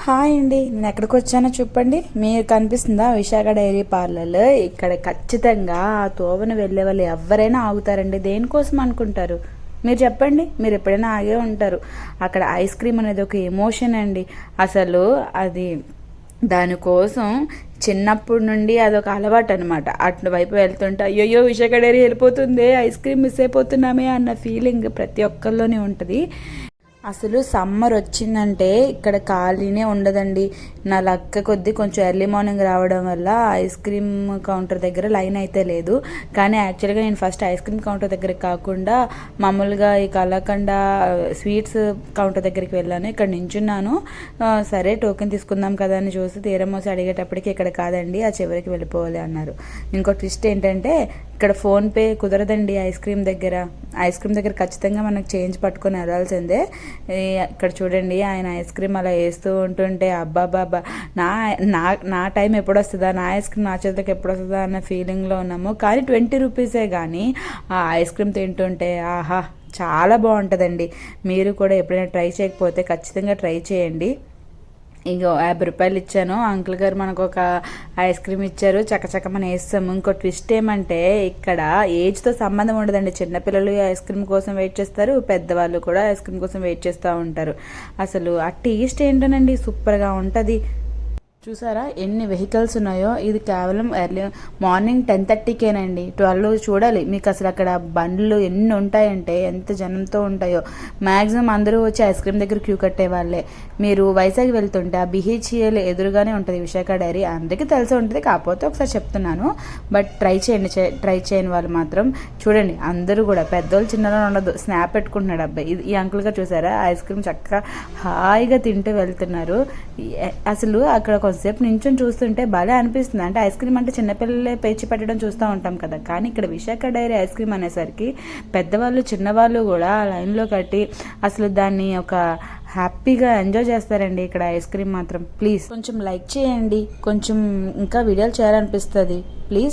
Hi అండి, నేను ఎక్కడికి వచ్చానో చెప్పండి. మీరు కనిపిస్తుందా విశాఖ డైరీ పార్లర్? ఇక్కడ ఖచ్చితంగా ఆ తోవన వెళ్ళే వాళ్ళు ఎవరైనా ఆగుతారండి. దేనికోసం అనుకుంటారు మీరు చెప్పండి? మీరు ఎప్పుడైనా ఆగే ఉంటారు. అక్కడ ఐస్ క్రీమ్ అనేది ఒక ఎమోషన్ అండి. అసలు అది దానికోసం చిన్నప్పటి నుండి అదొక అలవాటు అనమాట. అటు వైపు వెళ్తుంటే అయ్యో విశాఖ డైరీ వెళ్ళిపోతుంది, ఐస్ క్రీమ్ మిస్ అయిపోతున్నామే అన్న ఫీలింగ్ ప్రతి ఒక్కరిలోనే ఉంటుంది. అసలు సమ్మర్ వచ్చిందంటే ఇక్కడ ఖాళీనే ఉండదండి. నా లక్క కొద్దీ కొంచెం ఎర్లీ మార్నింగ్ రావడం వల్ల ఐస్ క్రీమ్ కౌంటర్ దగ్గర లైన్ అయితే లేదు. కానీ యాక్చువల్గా నేను ఫస్ట్ ఐస్ క్రీమ్ కౌంటర్ దగ్గరికి కాకుండా మామూలుగా ఈ కలాకండ స్వీట్స్ కౌంటర్ దగ్గరికి వెళ్ళాను. ఇక్కడ నించున్నాను. సరే టోకెన్ తీసుకుందాం కదా అని చూసి తీరమోసి అడిగేటప్పటికి ఇక్కడ కాదండి, ఆ చివరికి వెళ్ళిపోవాలి అన్నారు. ఇంకో ట్విస్ట్ ఏంటంటే ఇక్కడ ఫోన్పే కుదరదండి. ఐస్ క్రీమ్ దగ్గర ఖచ్చితంగా మనకు చేంజ్ పట్టుకొని వెళ్ళాల్సిందే. ఇక్కడ చూడండి, ఆయన ఐస్ క్రీమ్ అలా వేస్తూ ఉంటుంటే అబ్బాబాబా నా నా నా టైం ఎప్పుడు వస్తుందా, నా ఐస్ క్రీమ్ నా చేతికి ఎప్పుడు వస్తుందా అన్న ఫీలింగ్లో ఉన్నాము. కానీ 20 రూపీసే కానీ ఆ ఐస్ క్రీమ్ తింటుంటే ఆహా చాలా బాగుంటుందండి. మీరు కూడా ఎప్పుడైనా ట్రై చేయకపోతే ఖచ్చితంగా ట్రై చేయండి. ఇగో 50 రూపాయలు ఇచ్చాను, అంకుల్ గారు మనకు ఒక ఐస్ క్రీమ్ ఇచ్చారు, చక్కచక్క మనం వేస్తాము. ఇంకో ట్విస్ట్ ఏమంటే ఇక్కడ ఏజ్తో సంబంధం ఉండదండి. చిన్నపిల్లలు ఐస్ క్రీమ్ కోసం వెయిట్ చేస్తారు, పెద్దవాళ్ళు కూడా ఐస్ క్రీమ్ కోసం వెయిట్ చేస్తూ ఉంటారు. అసలు ఆ టేస్ట్ ఏంటోనండి, సూపర్గా ఉంటుంది. చూసారా ఎన్ని వెహికల్స్ ఉన్నాయో. ఇది కేవలం ఎర్లీ మార్నింగ్ 10:30కేనండి. 12 చూడాలి మీకు అసలు అక్కడ బండ్లు ఎన్ని ఉంటాయంటే ఎంత జనంతో ఉంటాయో. మ్యాక్సిమం అందరూ వచ్చి ఐస్ క్రీమ్ దగ్గర క్యూ కట్టే వాళ్ళే. మీరు వైజాగ్ వెళ్తుంటే ఆ BHEL ఎదురుగానే ఉంటుంది విశాఖ డైరీ. అందరికీ తెలిసి ఉంటుంది, కాకపోతే ఒకసారి చెప్తున్నాను. బట్ ట్రై చేయని వాళ్ళు మాత్రం చూడండి. అందరూ కూడా పెద్దోళ్ళు చిన్నలో ఉండదు, స్నాప్ పెట్టుకుంటున్నాడు అబ్బాయి. ఈ అంకుల్ గారు చూసారా ఐస్ క్రీమ్ చక్కగా హాయిగా తింటూ వెళ్తున్నారు. అసలు అక్కడ కొద్దిసేపు నించొని చూస్తుంటే భలే అనిపిస్తుంది. అంటే ఐస్ క్రీమ్ అంటే చిన్నపిల్లలే పేచి పెట్టడం చూస్తూ ఉంటాం కదా, కానీ ఇక్కడ విశాఖ డైరీ ఐస్ క్రీమ్ అనేసరికి పెద్దవాళ్ళు చిన్నవాళ్ళు కూడా లైన్లో కట్టి అసలు దాన్ని ఒక హ్యాపీగా ఎంజాయ్ చేస్తారండి ఇక్కడ ఐస్ క్రీమ్ మాత్రం. ప్లీజ్ కొంచెం లైక్ చేయండి, కొంచెం ఇంకా వీడియోలు చేయాలనిపిస్తుంది ప్లీజ్.